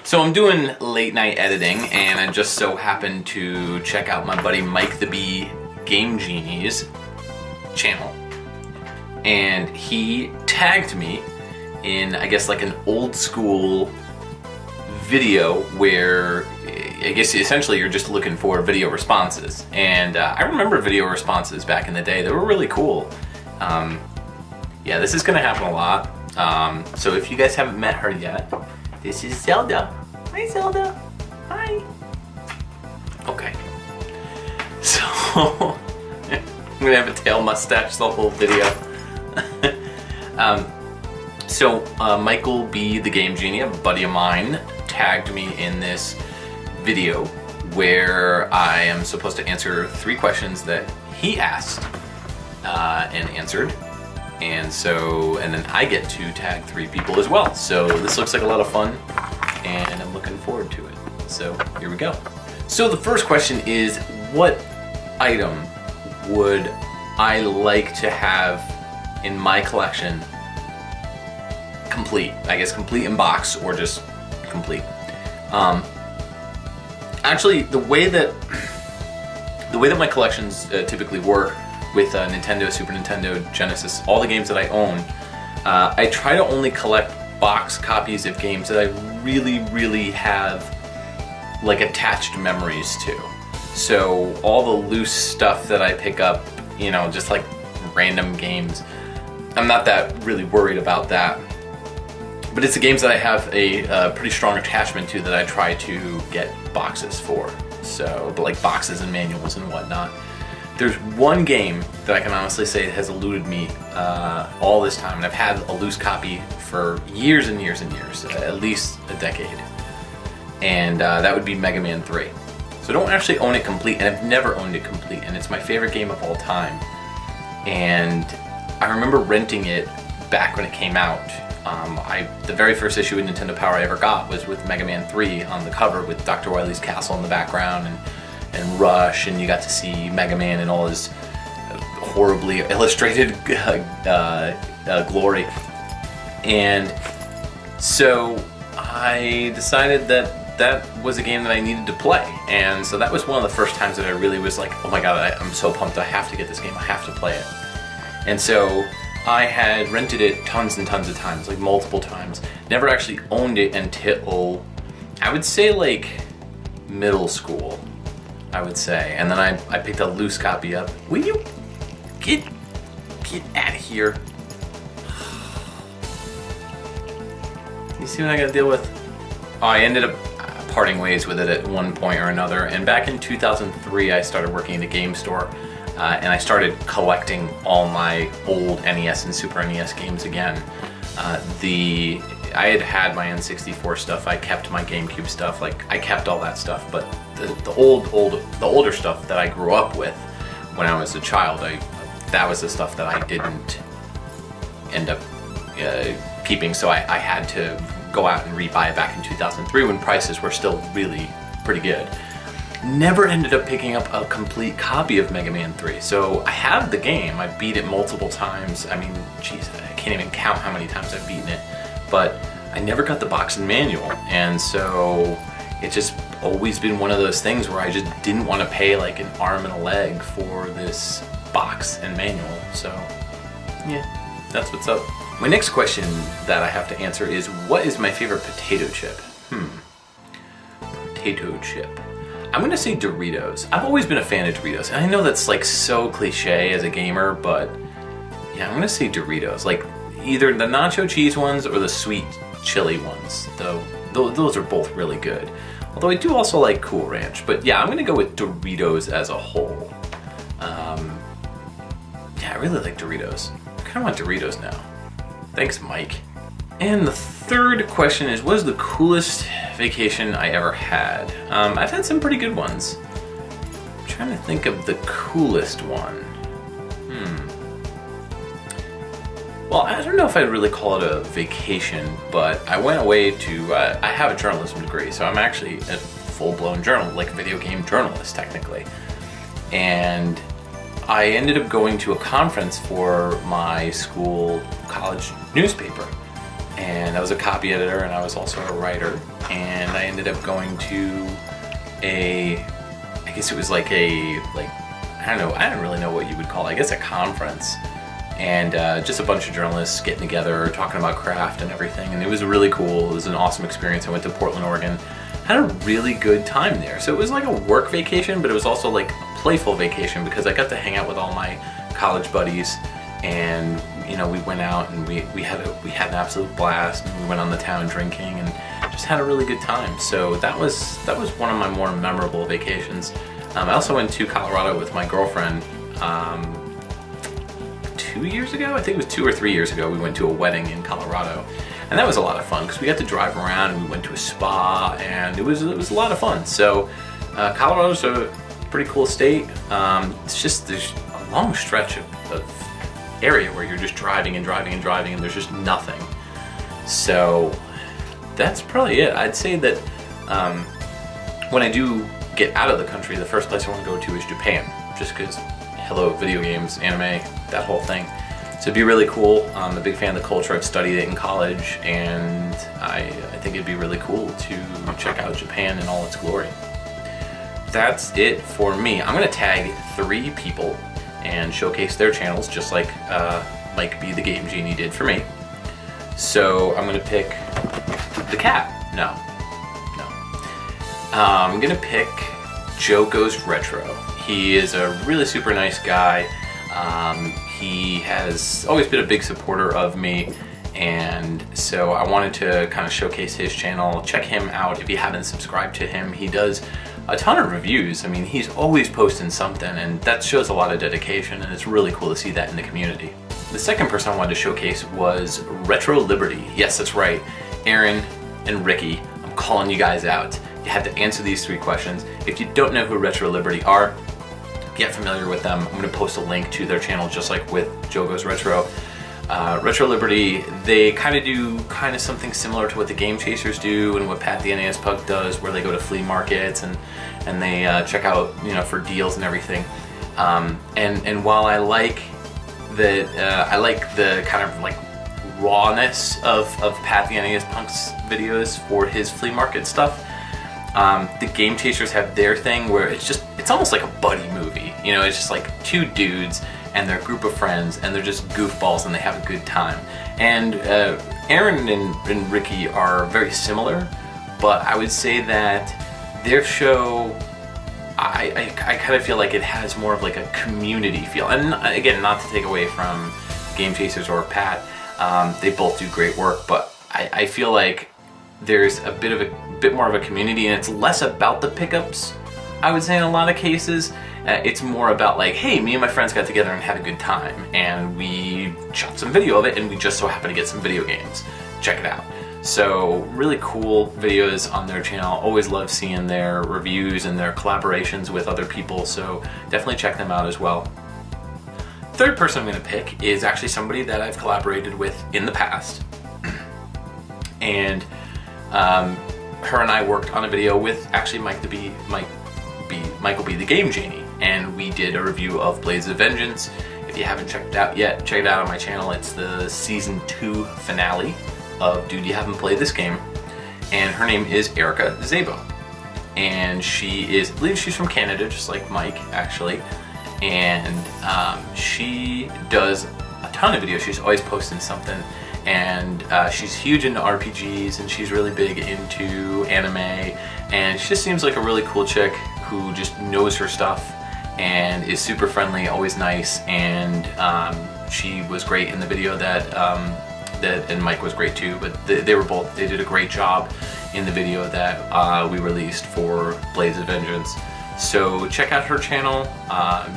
So I'm doing late night editing, and I just so happened to check out my buddy MichaelBTheGameGenie's channel, and he tagged me in, I guess, like an old school video where I guess essentially you're just looking for video responses. And I remember video responses back in the day. They were really cool. Yeah, this is gonna happen a lot. So if you guys haven't met her yet, this is Zelda. Hi, Zelda. Hi. Okay. So I'm gonna have a tail mustache the whole video. Michael B. the Game Genie, a buddy of mine, tagged me in this video where I am supposed to answer 3 questions that he asked and answered. And then I get to tag 3 people as well. So this looks like a lot of fun, and I'm looking forward to it. So here we go. So the first question is, what item would I like to have in my collection complete? I guess complete in box, or just complete. Actually, the way that my collections typically work with Nintendo, Super Nintendo, Genesis, all the games that I own, I try to only collect box copies of games that I really have like attached memories to. So all the loose stuff that I pick up, you know, just like random games, I'm not that really worried about that. But it's the games that I have a pretty strong attachment to that I try to get boxes for. So, but like boxes and manuals and whatnot. There's one game that I can honestly say has eluded me all this time, and I've had a loose copy for years and years and years, at least a decade. And that would be Mega Man 3. So I don't actually own it complete, and I've never owned it complete, and it's my favorite game of all time. And I remember renting it back when it came out. The very first issue of Nintendo Power I ever got was with Mega Man 3 on the cover, with Dr. Wily's castle in the background, and Rush, and you got to see Mega Man in all his horribly illustrated glory. And so I decided that was a game that I needed to play, and so that was one of the first times that I really was like, oh my god, I'm so pumped, I have to get this game, I have to play it. And so I had rented it tons and tons of times, like multiple times. Never actually owned it until, I would say, like middle school, I would say. And then I picked a loose copy up. Will you get out of here? You see what I gotta deal with? Oh, I ended up parting ways with it at one point or another. And back in 2003, I started working in a game store. And I started collecting all my old NES and Super NES games again. I had my N64 stuff, I kept my GameCube stuff, like I kept all that stuff, but the older stuff that I grew up with when I was a child, that was the stuff that I didn't end up keeping, so I had to go out and rebuy it back in 2003 when prices were still really pretty good. Never ended up picking up a complete copy of Mega Man 3. So I have the game, I beat it multiple times. I mean, geez, I can't even count how many times I've beaten it. But I never got the box and manual. And so it's just always been one of those things where I just didn't want to pay like an arm and a leg for this box and manual. So yeah, that's what's up. My next question that I have to answer is, what is my favorite potato chip? Potato chip. I'm gonna say Doritos. I've always been a fan of Doritos, and I know that's like so cliche as a gamer, but yeah, I'm gonna say Doritos. Like either the nacho cheese ones or the sweet chili ones. Though those are both really good. Although I do also like Cool Ranch, but yeah, I'm gonna go with Doritos as a whole. Yeah, I really like Doritos. I kinda want Doritos now. Thanks, Mike. And the third question is, what is the coolest vacation I ever had? I've had some pretty good ones. I'm trying to think of the coolest one. Well, I don't know if I'd really call it a vacation, but I went away to, I have a journalism degree, so I'm actually a full-blown video game journalist, technically. And I ended up going to a conference for my school college newspaper. and I was a copy editor, and I was also a writer. And I ended up going to I guess it was like I don't know, I don't really know what you would call it, I guess a conference. And just a bunch of journalists getting together, talking about craft and everything. And it was really cool. It was an awesome experience. I went to Portland, Oregon. Had a really good time there. So it was like a work vacation, but it was also like a playful vacation because I got to hang out with all my college buddies, and you know, we went out and we had an absolute blast, and we went on the town drinking and just had a really good time. So that was one of my more memorable vacations. I also went to Colorado with my girlfriend 2 years ago. I think it was 2 or 3 years ago. We went to a wedding in Colorado, and that was a lot of fun because we got to drive around, and we went to a spa, and it was a lot of fun. So Colorado's a pretty cool state. It's just there's a long stretch of area where you're just driving and driving and driving, and there's just nothing. So that's probably it. I'd say that when I do get out of the country, the first place I want to go to is Japan, just because hello, video games, anime, that whole thing. So it'd be really cool. I'm a big fan of the culture. I've studied it in college, and I think it'd be really cool to check out Japan in all its glory. That's it for me. I'm gonna tag 3 people and showcase their channels, just like MichaelBTheGameGenie did for me. So I'm gonna pick the cat. No. I'm gonna pick Joe Goes Retro. He is a really super nice guy. He has always been a big supporter of me, and so I wanted to kind of showcase his channel. Check him out if you haven't subscribed to him. He does a ton of reviews. I mean, he's always posting something, and that shows a lot of dedication, and it's really cool to see that in the community. The second person I wanted to showcase was Retro Liberty. Yes, that's right. Aaron and Ricky, I'm calling you guys out. You had to answer these 3 questions. If you don't know who Retro Liberty are, get familiar with them. I'm going to post a link to their channel just like with Joe Goes Retro. Retro Liberty, they do something similar to what the Game Chasers do and what Pat the NES Pug does, where they go to flea markets and they check out, you know, for deals and everything. And while I like the kind of like rawness of Pat the NES Punk's videos for his flea market stuff, the Game Chasers have their thing where it's almost like a buddy movie. You know, it's just like 2 dudes and their group of friends, and they're just goofballs and they have a good time. And Aaron and Ricky are very similar, but I would say that their show, I kind of feel like it has more of like a community feel. And again, not to take away from Game Chasers or Pat, they both do great work, but I feel like there's a bit more of a community, and it's less about the pickups, I would say, in a lot of cases. It's more about like, hey, me and my friends got together and had a good time, and we shot some video of it, and we just so happened to get some video games. Check it out. So really cool videos on their channel. Always love seeing their reviews and their collaborations with other people, so definitely check them out as well. Third person I'm going to pick is actually somebody that I've collaborated with in the past. And her and I worked on a video with actually MichaelBTheGameGenie, and we did a review of Blades of Vengeance. If you haven't checked it out yet, check it out on my channel. It's the Season 2 finale of Dude You Haven't Played This Game. And her name is Erica Zabo. And she is, I believe she's from Canada, just like Mike, actually. And she does a ton of videos. She's always posting something. And she's huge into RPGs, and she's really big into anime, and she just seems like a really cool chick who just knows her stuff and is super friendly, always nice. And she was great in the video and Mike was great too, but they did a great job in the video that we released for Blades of Vengeance. So check out her channel.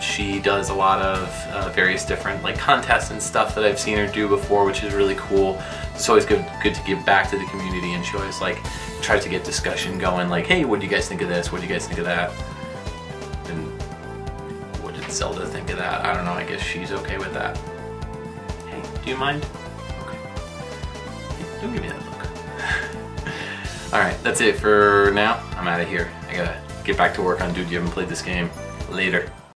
She does a lot of various different like contests and stuff that I've seen her do before, which is really cool. It's always good to give back to the community, and she always like tries to get discussion going, like, hey, what do you guys think of this? What do you guys think of that? And what did Zelda think of that? I don't know, I guess she's okay with that. Hey, do you mind? Okay. Hey, don't give me that look. Alright, that's it for now. I'm out of here. I gotta get back to work on Dude You Haven't Played This Game. Later.